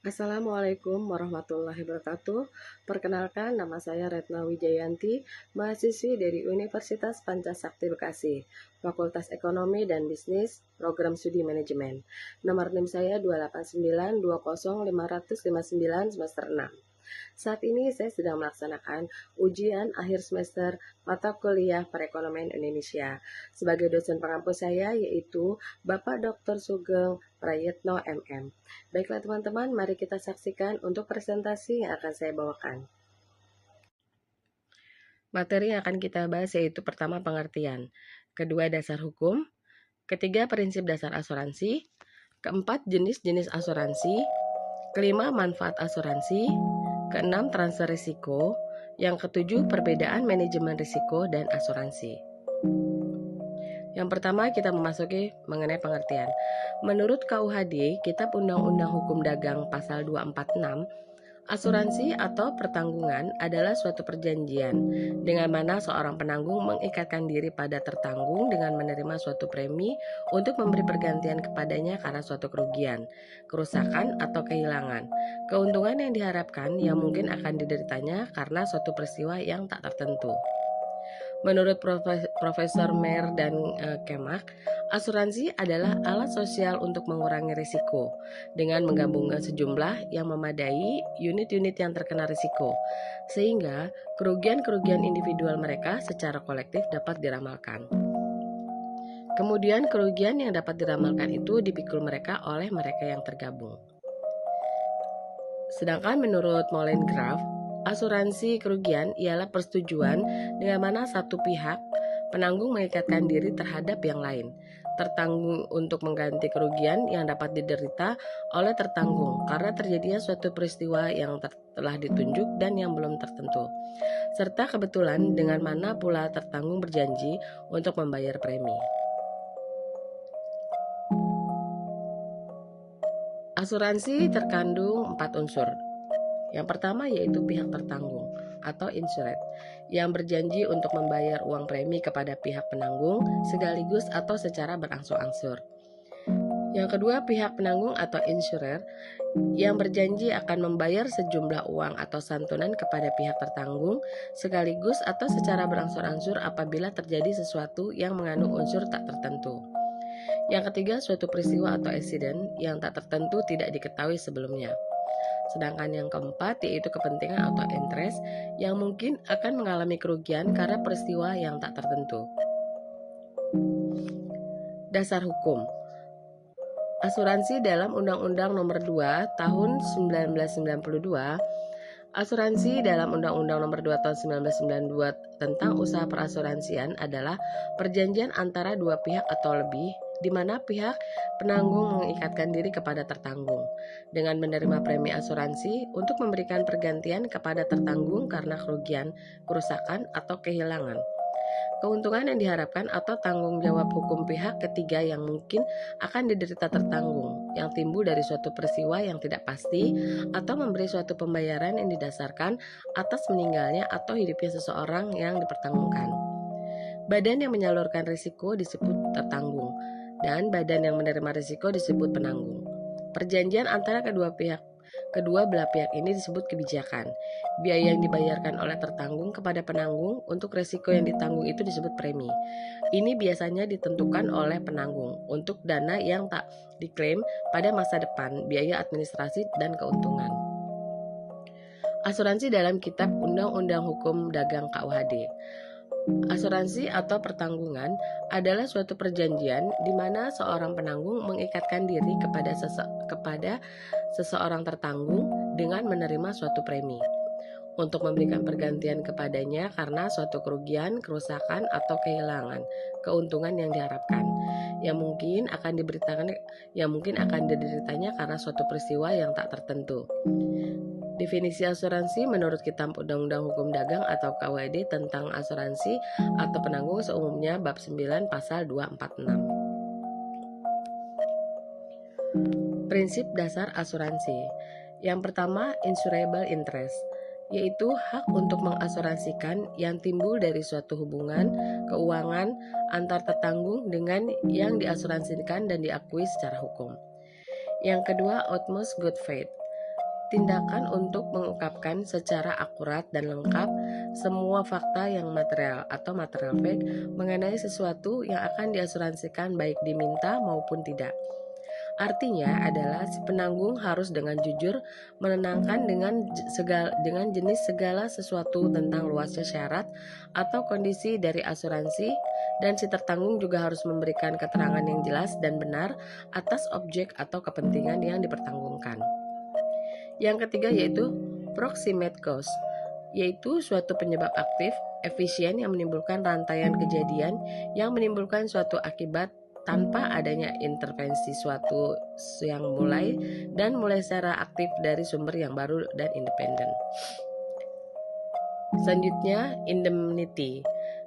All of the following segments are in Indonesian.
Assalamualaikum warahmatullahi wabarakatuh. Perkenalkan, nama saya Retna Wijayanti, mahasiswi dari Universitas Pancasakti Bekasi, Fakultas Ekonomi dan Bisnis, Program Studi Manajemen. Nomor NIM saya 289205059 semester 6. Saat ini saya sedang melaksanakan ujian akhir semester mata kuliah Perekonomian Indonesia. Sebagai dosen pengampu saya yaitu Bapak Dr. Sugeng Prayitno MM. Baiklah teman-teman, mari kita saksikan untuk presentasi yang akan saya bawakan. Materi yang akan kita bahas yaitu pertama pengertian, kedua dasar hukum, ketiga prinsip dasar asuransi, keempat jenis-jenis asuransi, kelima manfaat asuransi, keenam transfer risiko, yang ketujuh perbedaan manajemen risiko dan asuransi. Yang pertama kita memasuki mengenai pengertian. Menurut KUHD, Kitab Undang-Undang Hukum Dagang Pasal 246, asuransi atau pertanggungan adalah suatu perjanjian dengan mana seorang penanggung mengikatkan diri pada tertanggung dengan menerima suatu premi untuk memberi pergantian kepadanya karena suatu kerugian, kerusakan, atau kehilangan. Keuntungan yang diharapkan yang mungkin akan dideritanya karena suatu peristiwa yang tak tertentu. Menurut Profesor Mer dan Kemak, asuransi adalah alat sosial untuk mengurangi risiko dengan menggabungkan sejumlah yang memadai unit-unit yang terkena risiko, sehingga kerugian-kerugian individual mereka secara kolektif dapat diramalkan. Kemudian kerugian yang dapat diramalkan itu dipikul mereka oleh mereka yang tergabung. Sedangkan menurut Molengraf, asuransi kerugian ialah persetujuan dengan mana satu pihak penanggung mengikatkan diri terhadap yang lain, tertanggung untuk mengganti kerugian yang dapat diderita oleh tertanggung karena terjadinya suatu peristiwa yang telah ditunjuk dan yang belum tertentu, serta kebetulan dengan mana pula tertanggung berjanji untuk membayar premi. Asuransi terkandung 4 unsur. Yang pertama yaitu pihak tertanggung atau insured yang berjanji untuk membayar uang premi kepada pihak penanggung sekaligus atau secara berangsur-angsur. Yang kedua pihak penanggung atau insurer yang berjanji akan membayar sejumlah uang atau santunan kepada pihak tertanggung sekaligus atau secara berangsur-angsur apabila terjadi sesuatu yang mengandung unsur tak tertentu. Yang ketiga suatu peristiwa atau insiden yang tak tertentu tidak diketahui sebelumnya. Sedangkan yang keempat yaitu kepentingan atau interest yang mungkin akan mengalami kerugian karena peristiwa yang tak tertentu. Dasar hukum. Asuransi dalam Undang-Undang Nomor 2 Tahun 1992, asuransi dalam Undang-Undang Nomor 2 Tahun 1992 tentang usaha perasuransian adalah perjanjian antara dua pihak atau lebih di mana pihak penanggung mengikatkan diri kepada tertanggung dengan menerima premi asuransi untuk memberikan pergantian kepada tertanggung karena kerugian, kerusakan, atau kehilangan. Keuntungan yang diharapkan atau tanggung jawab hukum pihak ketiga yang mungkin akan diderita tertanggung yang timbul dari suatu peristiwa yang tidak pasti atau memberi suatu pembayaran yang didasarkan atas meninggalnya atau hidupnya seseorang yang dipertanggungkan. Badan yang menyalurkan risiko disebut tertanggung dan badan yang menerima risiko disebut penanggung. Perjanjian antara kedua belah pihak ini disebut kebijakan. Biaya yang dibayarkan oleh tertanggung kepada penanggung untuk risiko yang ditanggung itu disebut premi. Ini biasanya ditentukan oleh penanggung untuk dana yang tak diklaim pada masa depan, biaya administrasi, dan keuntungan. Asuransi dalam Kitab Undang-Undang Hukum Dagang KUHD. Asuransi atau pertanggungan adalah suatu perjanjian di mana seorang penanggung mengikatkan diri kepada seseorang tertanggung dengan menerima suatu premi untuk memberikan pergantian kepadanya karena suatu kerugian, kerusakan, atau kehilangan keuntungan yang diharapkan yang mungkin akan dideritanya karena suatu peristiwa yang tak tertentu. Definisi asuransi menurut Kitab Undang-Undang Hukum Dagang atau KUHD tentang asuransi atau penanggung seumumnya bab 9 pasal 246. Prinsip dasar asuransi. Yang pertama, insurable interest, yaitu hak untuk mengasuransikan yang timbul dari suatu hubungan keuangan antar tertanggung dengan yang diasuransikan dan diakui secara hukum. Yang kedua, utmost good faith, tindakan untuk mengungkapkan secara akurat dan lengkap semua fakta yang material atau material fact mengenai sesuatu yang akan diasuransikan baik diminta maupun tidak. Artinya adalah si penanggung harus dengan jujur menenangkan dengan jenis segala sesuatu tentang luasnya syarat atau kondisi dari asuransi, dan si tertanggung juga harus memberikan keterangan yang jelas dan benar atas objek atau kepentingan yang dipertanggungkan. Yang ketiga yaitu proximate cause, yaitu suatu penyebab aktif, efisien yang menimbulkan rantaian kejadian yang menimbulkan suatu akibat tanpa adanya intervensi suatu yang mulai secara aktif dari sumber yang baru dan independen. Selanjutnya, indemnity,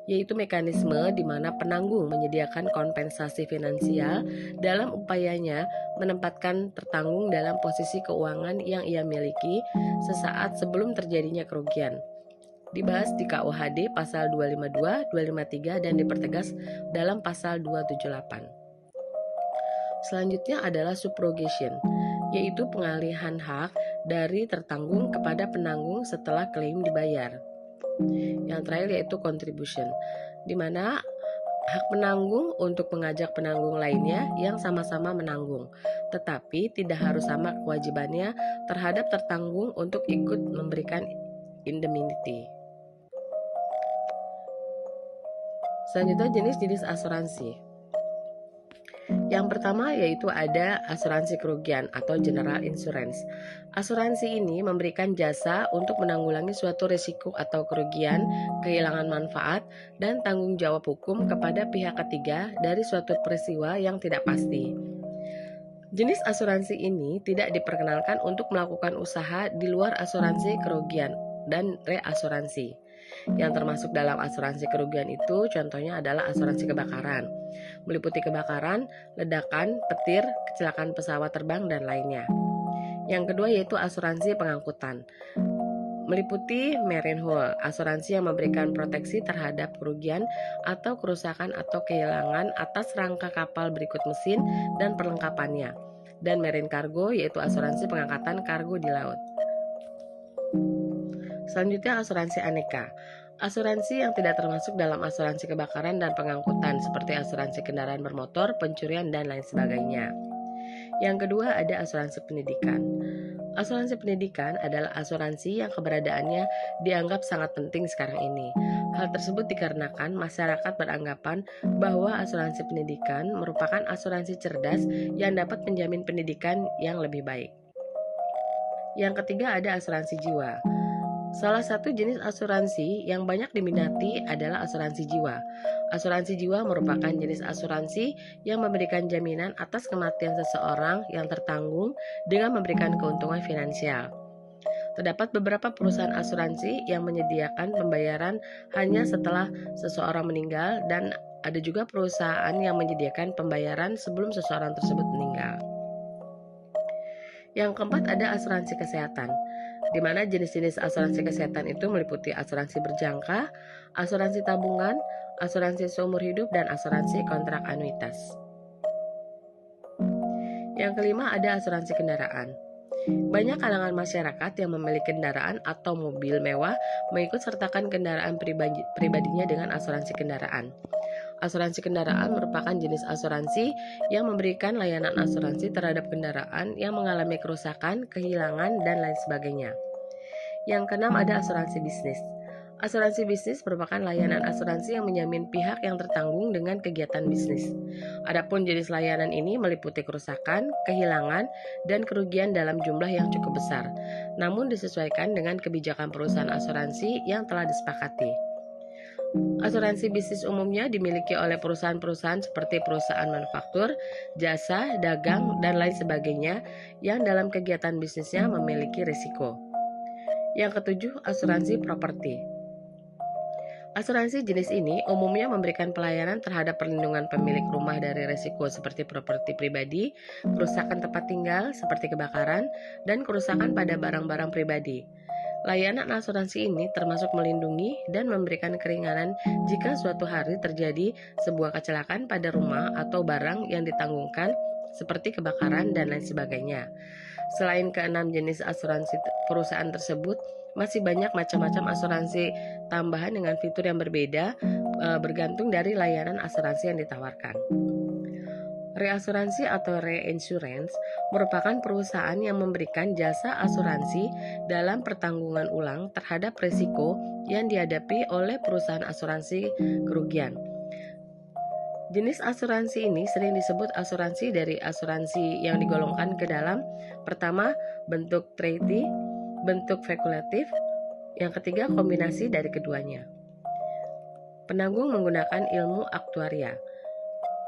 yaitu mekanisme di mana penanggung menyediakan kompensasi finansial dalam upayanya menempatkan tertanggung dalam posisi keuangan yang ia miliki sesaat sebelum terjadinya kerugian. Dibahas di KUHD pasal 252, 253 dan dipertegas dalam pasal 278. Selanjutnya adalah subrogation, yaitu pengalihan hak dari tertanggung kepada penanggung setelah klaim dibayar. Yang terakhir yaitu contribution, di mana hak penanggung untuk mengajak penanggung lainnya yang sama-sama menanggung, tetapi tidak harus sama kewajibannya terhadap tertanggung untuk ikut memberikan indemnity. Selanjutnya jenis-jenis asuransi. Yang pertama yaitu ada asuransi kerugian atau general insurance. Asuransi ini memberikan jasa untuk menanggulangi suatu risiko atau kerugian, kehilangan manfaat, dan tanggung jawab hukum kepada pihak ketiga dari suatu peristiwa yang tidak pasti. Jenis asuransi ini tidak diperkenankan untuk melakukan usaha di luar asuransi kerugian dan reasuransi. Yang termasuk dalam asuransi kerugian itu contohnya adalah asuransi kebakaran, meliputi kebakaran, ledakan, petir, kecelakaan pesawat terbang, dan lainnya. Yang kedua yaitu asuransi pengangkutan, meliputi marine hull, asuransi yang memberikan proteksi terhadap kerugian atau kerusakan atau kehilangan atas rangka kapal berikut mesin dan perlengkapannya, dan marine cargo yaitu asuransi pengangkatan kargo di laut. Selanjutnya asuransi aneka, asuransi yang tidak termasuk dalam asuransi kebakaran dan pengangkutan seperti asuransi kendaraan bermotor, pencurian, dan lain sebagainya. Yang kedua ada asuransi pendidikan. Asuransi pendidikan adalah asuransi yang keberadaannya dianggap sangat penting sekarang ini. Hal tersebut dikarenakan masyarakat beranggapan bahwa asuransi pendidikan merupakan asuransi cerdas yang dapat menjamin pendidikan yang lebih baik. Yang ketiga ada asuransi jiwa. Salah satu jenis asuransi yang banyak diminati adalah asuransi jiwa. Asuransi jiwa merupakan jenis asuransi yang memberikan jaminan atas kematian seseorang yang tertanggung dengan memberikan keuntungan finansial. Terdapat beberapa perusahaan asuransi yang menyediakan pembayaran hanya setelah seseorang meninggal, dan ada juga perusahaan yang menyediakan pembayaran sebelum seseorang tersebut meninggal. Yang keempat ada asuransi kesehatan, di mana jenis-jenis asuransi kesehatan itu meliputi asuransi berjangka, asuransi tabungan, asuransi seumur hidup, dan asuransi kontrak anuitas. Yang kelima ada asuransi kendaraan. Banyak kalangan masyarakat yang memiliki kendaraan atau mobil mewah mengikut sertakan kendaraan pribadinya dengan asuransi kendaraan. Asuransi kendaraan merupakan jenis asuransi yang memberikan layanan asuransi terhadap kendaraan yang mengalami kerusakan, kehilangan, dan lain sebagainya. Yang keenam ada asuransi bisnis. Asuransi bisnis merupakan layanan asuransi yang menjamin pihak yang tertanggung dengan kegiatan bisnis. Adapun jenis layanan ini meliputi kerusakan, kehilangan, dan kerugian dalam jumlah yang cukup besar, namun disesuaikan dengan kebijakan perusahaan asuransi yang telah disepakati. Asuransi bisnis umumnya dimiliki oleh perusahaan-perusahaan seperti perusahaan manufaktur, jasa, dagang, dan lain sebagainya yang dalam kegiatan bisnisnya memiliki risiko. Yang ketujuh, asuransi properti. Asuransi jenis ini umumnya memberikan pelayanan terhadap perlindungan pemilik rumah dari risiko seperti properti pribadi, kerusakan tempat tinggal seperti kebakaran, dan kerusakan pada barang-barang pribadi. Layanan asuransi ini termasuk melindungi dan memberikan keringanan jika suatu hari terjadi sebuah kecelakaan pada rumah atau barang yang ditanggungkan seperti kebakaran dan lain sebagainya. Selain keenam jenis asuransi perusahaan tersebut, masih banyak macam-macam asuransi tambahan dengan fitur yang berbeda bergantung dari layanan asuransi yang ditawarkan. Reasuransi atau reinsurance merupakan perusahaan yang memberikan jasa asuransi dalam pertanggungan ulang terhadap risiko yang dihadapi oleh perusahaan asuransi kerugian. Jenis asuransi ini sering disebut asuransi dari asuransi yang digolongkan ke dalam pertama bentuk treaty, bentuk fakultatif, yang ketiga kombinasi dari keduanya. Penanggung menggunakan ilmu aktuaria.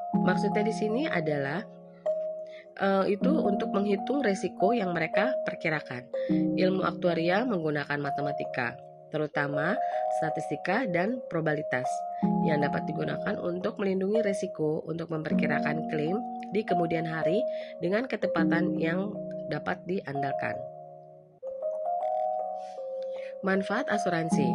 Maksudnya di sini adalah itu untuk menghitung risiko yang mereka perkirakan. Ilmu aktuaria menggunakan matematika, terutama statistika dan probabilitas, yang dapat digunakan untuk melindungi risiko untuk memperkirakan klaim di kemudian hari dengan ketepatan yang dapat diandalkan. Manfaat asuransi.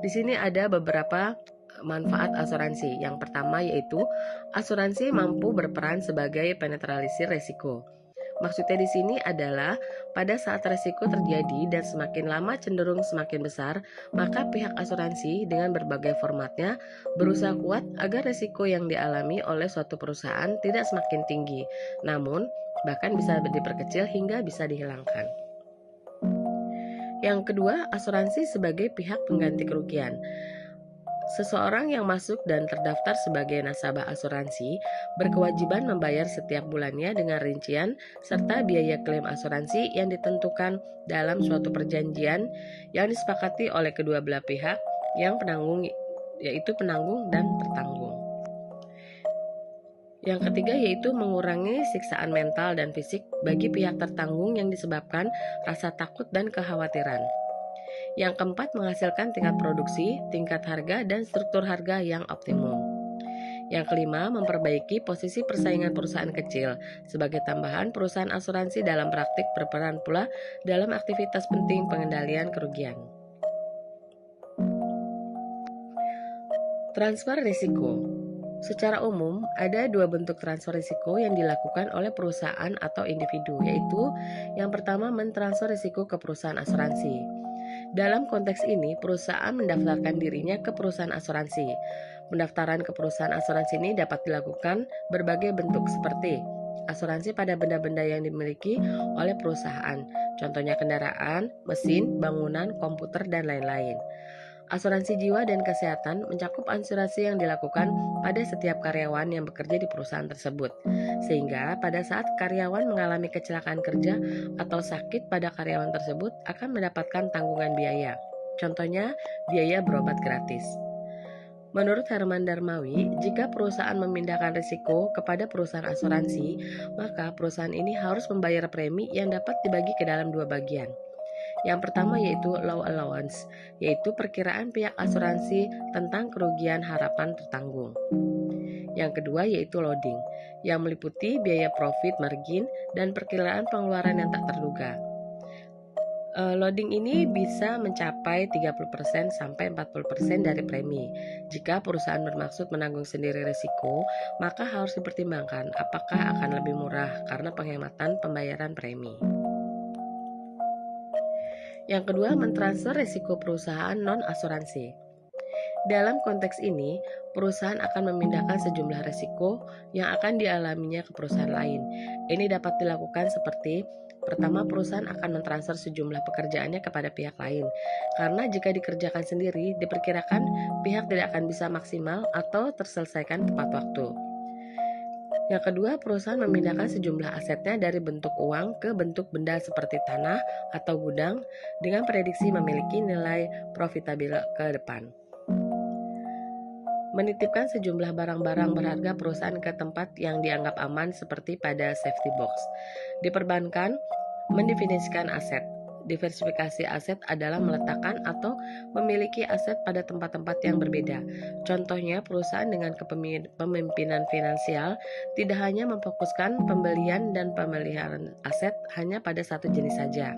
Di sini ada beberapa manfaat asuransi. Yang pertama yaitu asuransi mampu berperan sebagai penetralisir risiko. Maksudnya di sini adalah pada saat risiko terjadi dan semakin lama cenderung semakin besar, maka pihak asuransi dengan berbagai formatnya berusaha kuat agar risiko yang dialami oleh suatu perusahaan tidak semakin tinggi, namun bahkan bisa diperkecil hingga bisa dihilangkan. Yang kedua, asuransi sebagai pihak pengganti kerugian. Seseorang yang masuk dan terdaftar sebagai nasabah asuransi berkewajiban membayar setiap bulannya dengan rincian serta biaya klaim asuransi yang ditentukan dalam suatu perjanjian yang disepakati oleh kedua belah pihak yang penanggung, yaitu penanggung dan tertanggung. Yang ketiga yaitu mengurangi siksaan mental dan fisik bagi pihak tertanggung yang disebabkan rasa takut dan kekhawatiran. Yang keempat, menghasilkan tingkat produksi, tingkat harga, dan struktur harga yang optimum. Yang kelima, memperbaiki posisi persaingan perusahaan kecil. Sebagai tambahan, perusahaan asuransi dalam praktik berperan pula dalam aktivitas penting pengendalian kerugian. Transfer risiko. Secara umum, ada dua bentuk transfer risiko yang dilakukan oleh perusahaan atau individu, yaitu yang pertama mentransfer risiko ke perusahaan asuransi. Dalam konteks ini, perusahaan mendaftarkan dirinya ke perusahaan asuransi. Pendaftaran ke perusahaan asuransi ini dapat dilakukan berbagai bentuk seperti asuransi pada benda-benda yang dimiliki oleh perusahaan, contohnya kendaraan, mesin, bangunan, komputer, dan lain-lain. Asuransi jiwa dan kesehatan mencakup asuransi yang dilakukan pada setiap karyawan yang bekerja di perusahaan tersebut, sehingga pada saat karyawan mengalami kecelakaan kerja atau sakit pada karyawan tersebut akan mendapatkan tanggungan biaya, contohnya biaya berobat gratis. Menurut Herman Darmawi, jika perusahaan memindahkan risiko kepada perusahaan asuransi, maka perusahaan ini harus membayar premi yang dapat dibagi ke dalam dua bagian. Yang pertama yaitu low allowance, yaitu perkiraan pihak asuransi tentang kerugian harapan tertanggung. Yang kedua yaitu loading, yang meliputi biaya profit margin dan perkiraan pengeluaran yang tak terduga. Loading ini bisa mencapai 30% sampai 40% dari premi. Jika perusahaan bermaksud menanggung sendiri risiko, maka harus dipertimbangkan apakah akan lebih murah karena penghematan pembayaran premi. Yang kedua, mentransfer risiko perusahaan non-asuransi. Dalam konteks ini, perusahaan akan memindahkan sejumlah risiko yang akan dialaminya ke perusahaan lain. Ini dapat dilakukan seperti, pertama, perusahaan akan mentransfer sejumlah pekerjaannya kepada pihak lain. Karena jika dikerjakan sendiri, diperkirakan pihak tidak akan bisa maksimal atau terselesaikan tepat waktu. Yang kedua, perusahaan memindahkan sejumlah asetnya dari bentuk uang ke bentuk benda seperti tanah atau gudang dengan prediksi memiliki nilai profitabil ke depan. Menitipkan sejumlah barang-barang berharga perusahaan ke tempat yang dianggap aman seperti pada safety box. Di perbankan, mendefinisikan aset. Diversifikasi aset adalah meletakkan atau memiliki aset pada tempat-tempat yang berbeda. Contohnya, perusahaan dengan kepemimpinan finansial tidak hanya memfokuskan pembelian dan pemeliharaan aset hanya pada satu jenis saja.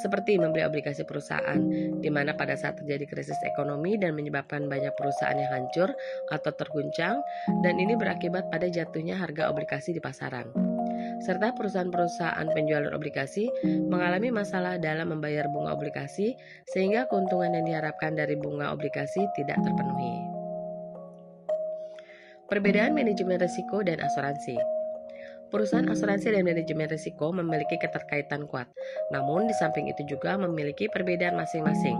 Seperti membeli obligasi perusahaan, di mana pada saat terjadi krisis ekonomi dan menyebabkan banyak perusahaan yang hancur atau terguncang, dan ini berakibat pada jatuhnya harga obligasi di pasaran. serta perusahaan-perusahaan penjualan obligasi mengalami masalah dalam membayar bunga obligasi sehingga keuntungan yang diharapkan dari bunga obligasi tidak terpenuhi. Perbedaan manajemen risiko dan asuransi. Perusahaan asuransi dan manajemen risiko memiliki keterkaitan kuat, namun di samping itu juga memiliki perbedaan masing-masing.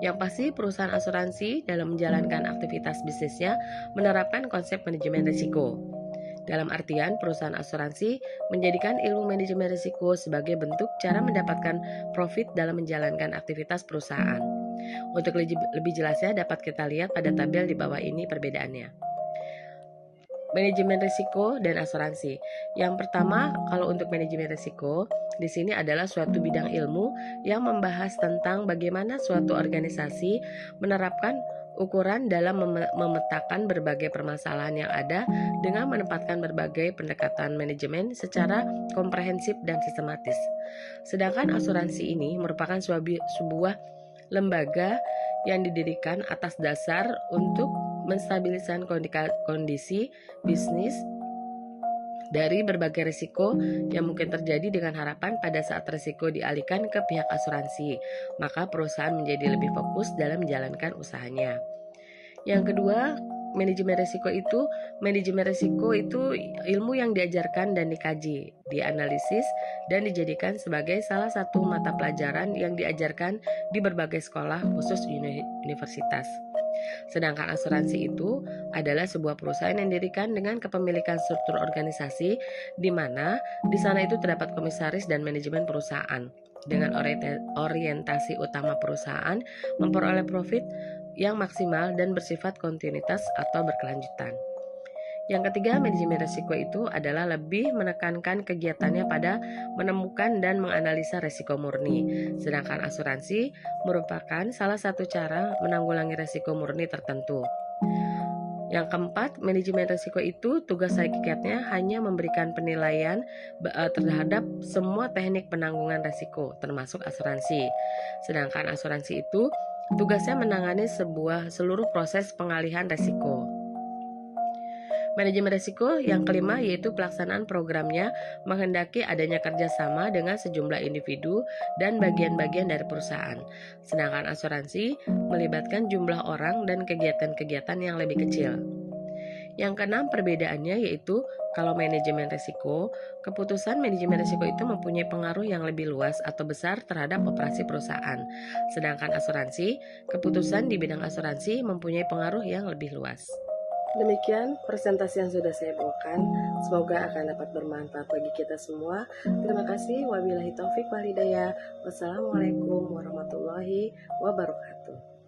Yang pasti, perusahaan asuransi dalam menjalankan aktivitas bisnisnya menerapkan konsep manajemen risiko. Dalam artian, perusahaan asuransi menjadikan ilmu manajemen risiko sebagai bentuk cara mendapatkan profit dalam menjalankan aktivitas perusahaan. Untuk lebih jelasnya dapat kita lihat pada tabel di bawah ini perbedaannya. Manajemen risiko dan asuransi. Yang pertama, kalau untuk manajemen risiko, di sini adalah suatu bidang ilmu yang membahas tentang bagaimana suatu organisasi menerapkan ukuran dalam memetakan berbagai permasalahan yang ada dengan menempatkan berbagai pendekatan manajemen secara komprehensif dan sistematis. Sedangkan asuransi ini merupakan sebuah lembaga yang didirikan atas dasar untuk menstabilisasi kondisi bisnis dari berbagai risiko yang mungkin terjadi dengan harapan pada saat risiko dialihkan ke pihak asuransi, maka perusahaan menjadi lebih fokus dalam menjalankan usahanya. Yang kedua, manajemen risiko itu ilmu yang diajarkan dan dikaji, dianalisis dan dijadikan sebagai salah satu mata pelajaran yang diajarkan di berbagai sekolah khusus universitas. Sedangkan asuransi itu adalah sebuah perusahaan yang didirikan dengan kepemilikan struktur organisasi di mana di sana itu terdapat komisaris dan manajemen perusahaan dengan orientasi utama perusahaan memperoleh profit yang maksimal dan bersifat kontinuitas atau berkelanjutan. Yang ketiga, manajemen risiko itu adalah lebih menekankan kegiatannya pada menemukan dan menganalisa risiko murni. Sedangkan asuransi merupakan salah satu cara menanggulangi risiko murni tertentu. Yang keempat, manajemen risiko itu tugas hakikatnya hanya memberikan penilaian terhadap semua teknik penanggulangan risiko, termasuk asuransi. Sedangkan asuransi itu tugasnya menangani seluruh proses pengalihan risiko. Manajemen risiko yang kelima yaitu pelaksanaan programnya menghendaki adanya kerjasama dengan sejumlah individu dan bagian-bagian dari perusahaan. Sedangkan asuransi melibatkan jumlah orang dan kegiatan-kegiatan yang lebih kecil. Yang keenam, perbedaannya yaitu kalau manajemen risiko, keputusan manajemen risiko itu mempunyai pengaruh yang lebih luas atau besar terhadap operasi perusahaan. Sedangkan asuransi, keputusan di bidang asuransi mempunyai pengaruh yang lebih luas. Demikian presentasi yang sudah saya bawakan. Semoga akan dapat bermanfaat bagi kita semua. Terima kasih. Wabillahi taufik wal hidayah. Wassalamualaikum warahmatullahi wabarakatuh.